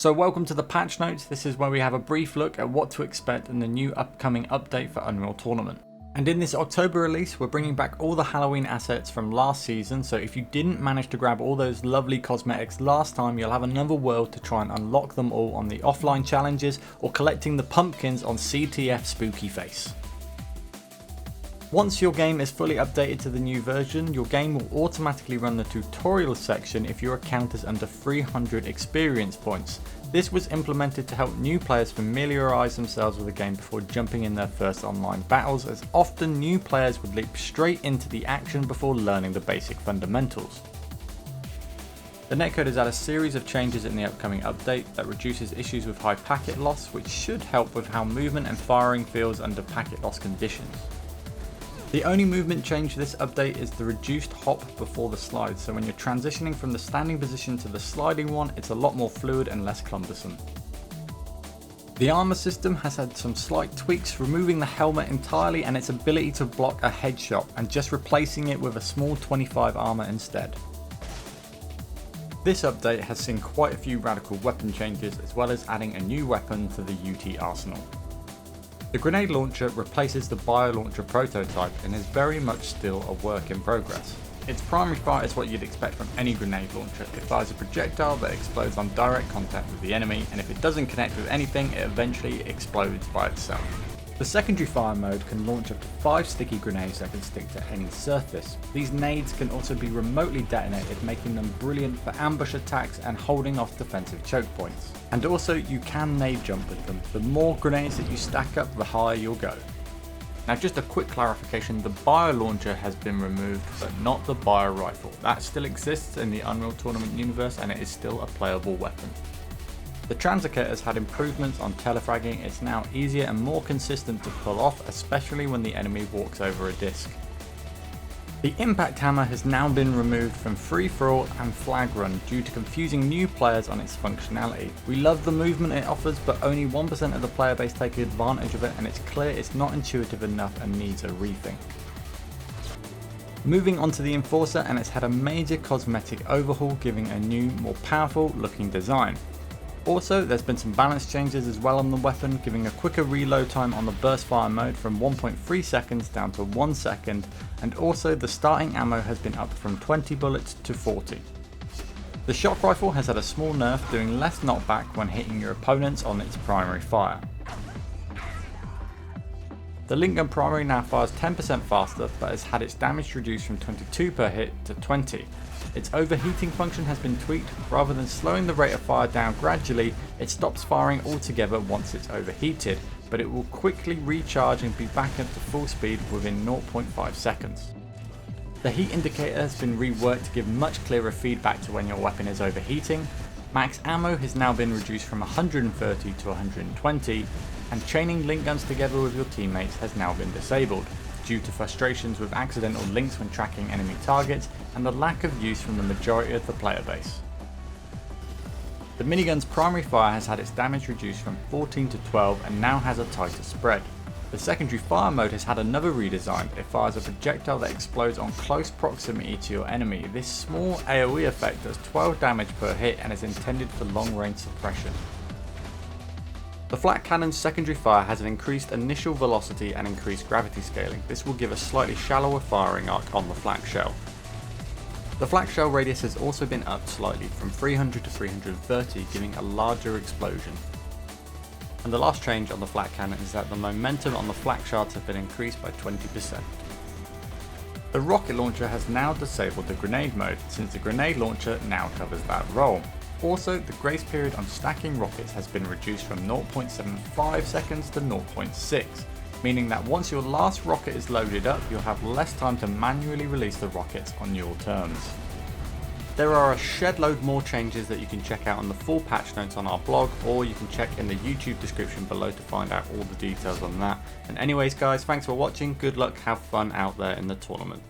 So welcome to the patch notes. This is where we have a brief look at what to expect in the new upcoming update for Unreal Tournament. And in this October release, we're bringing back all the Halloween assets from last season, so if you didn't manage to grab all those lovely cosmetics last time, you'll have another world to try and unlock them all on the offline challenges or collecting the pumpkins on CTF Spooky Face. Once your game is fully updated to the new version, your game will automatically run the tutorial section if your account is under 300 experience points. This was implemented to help new players familiarise themselves with the game before jumping in their first online battles, as often new players would leap straight into the action before learning the basic fundamentals. The netcode has had a series of changes in the upcoming update that reduces issues with high packet loss, which should help with how movement and firing feels under packet loss conditions. The only movement change this update is the reduced hop before the slide, so when you're transitioning from the standing position to the sliding one, it's a lot more fluid and less cumbersome. The armor system has had some slight tweaks, removing the helmet entirely and its ability to block a headshot and just replacing it with a small 25 armor instead. This update has seen quite a few radical weapon changes, as well as adding a new weapon to the UT arsenal. The grenade launcher replaces the bio launcher prototype and is very much still a work in progress. Its primary fire is what you'd expect from any grenade launcher. It fires a projectile that explodes on direct contact with the enemy, and if it doesn't connect with anything, it eventually explodes by itself. The secondary fire mode can launch up to 5 sticky grenades that can stick to any surface. These nades can also be remotely detonated, making them brilliant for ambush attacks and holding off defensive choke points. And also you can nade jump with them. The more grenades that you stack up, the higher you'll go. Now just a quick clarification, the bio launcher has been removed, but not the bio rifle. That still exists in the Unreal Tournament universe and it is still a playable weapon. The Translocator has had improvements on telefragging. It's now easier and more consistent to pull off, especially when the enemy walks over a disc. The impact hammer has now been removed from free for all and flag run due to confusing new players on its functionality. We love the movement it offers, but only 1% of the player base take advantage of it, and it's clear it's not intuitive enough and needs a rethink. Moving on to the Enforcer, and it's had a major cosmetic overhaul, giving a new, more powerful looking design. Also, there's been some balance changes as well on the weapon, giving a quicker reload time on the burst fire mode from 1.3 seconds down to 1 second, and also the starting ammo has been upped from 20 bullets to 40. The shock rifle has had a small nerf, doing less knockback when hitting your opponents on its primary fire. The Link Gun primary now fires 10% faster, but has had its damage reduced from 22 per hit to 20. Its overheating function has been tweaked. Rather than slowing the rate of fire down gradually, it stops firing altogether once it's overheated, but it will quickly recharge and be back up to full speed within 0.5 seconds. The heat indicator has been reworked to give much clearer feedback to when your weapon is overheating. Max ammo has now been reduced from 130 to 120, and chaining link guns together with your teammates has now been disabled, due to frustrations with accidental links when tracking enemy targets and the lack of use from the majority of the player base. The minigun's primary fire has had its damage reduced from 14 to 12 and now has a tighter spread. The secondary fire mode has had another redesign. It fires a projectile that explodes on close proximity to your enemy. This small AoE effect does 12 damage per hit and is intended for long range suppression. The flat cannon's secondary fire has an increased initial velocity and increased gravity scaling. This will give a slightly shallower firing arc on the flak shell. The flak shell radius has also been upped slightly from 300 to 330, giving a larger explosion. And the last change on the flat cannon is that the momentum on the flak shards have been increased by 20%. The rocket launcher has now disabled the grenade mode, since the grenade launcher now covers that role. Also, the grace period on stacking rockets has been reduced from 0.75 seconds to 0.6, meaning that once your last rocket is loaded up, you'll have less time to manually release the rockets on your terms. There are a shed load more changes that you can check out on the full patch notes on our blog, or you can check in the YouTube description below to find out all the details on that. And anyways guys, thanks for watching, good luck, have fun out there in the tournament.